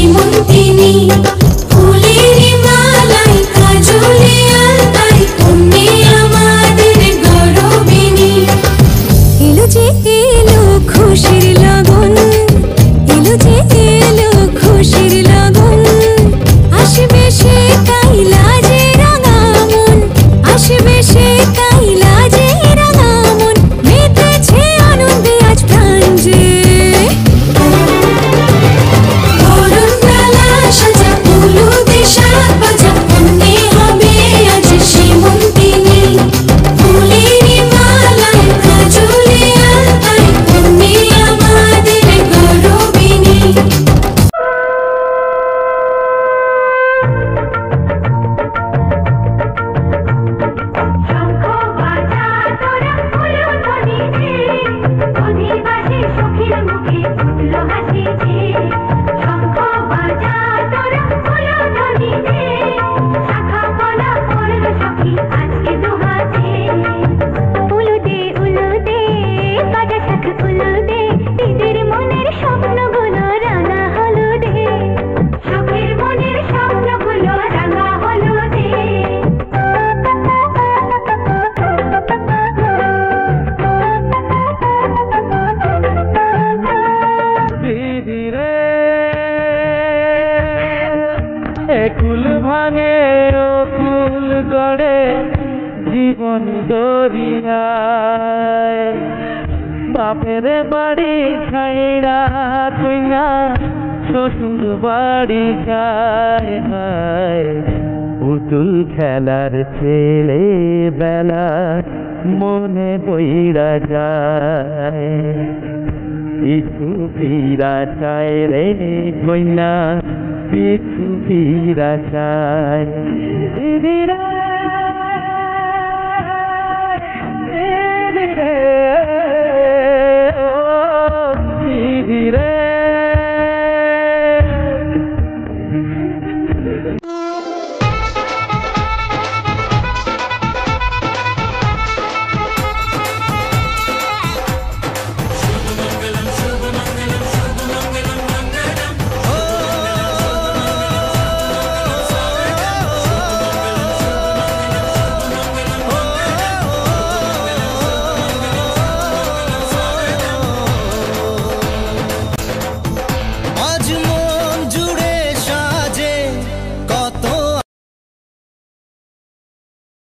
সীমন্তিনী ফুলের মালাই কাজলে আলতাই তুমি আমাদের গৌরবিনী এলো যে এলো খুশির লগন এলো যে এলো খুশির লগন আসবে সে কাইলা যে রাঙা মন আসবে সে কাইলা যে রাঙা মন মেতেছে আনন্দে আজ প্রাণ যে বরণ ডালা সাজা উলুদে সাত বাজা অন্যে হবে আজ সীমন্তিনী ফুলের মালাই কাজলে আলতাই তুমি আমাদের গৌরবিনী কুল ভাঙে ও কুল গড়ে জীবন দরিয়ায় বাপের বাড়ি ছাইড়া তুই না শ্বশুর বাড়ি যায় পুতুল খেলার ছেলে বেলা মনে বইরা যায় পিছু ফিরা চায় রে কইনা পিছু ফিরা চায় দিদিরা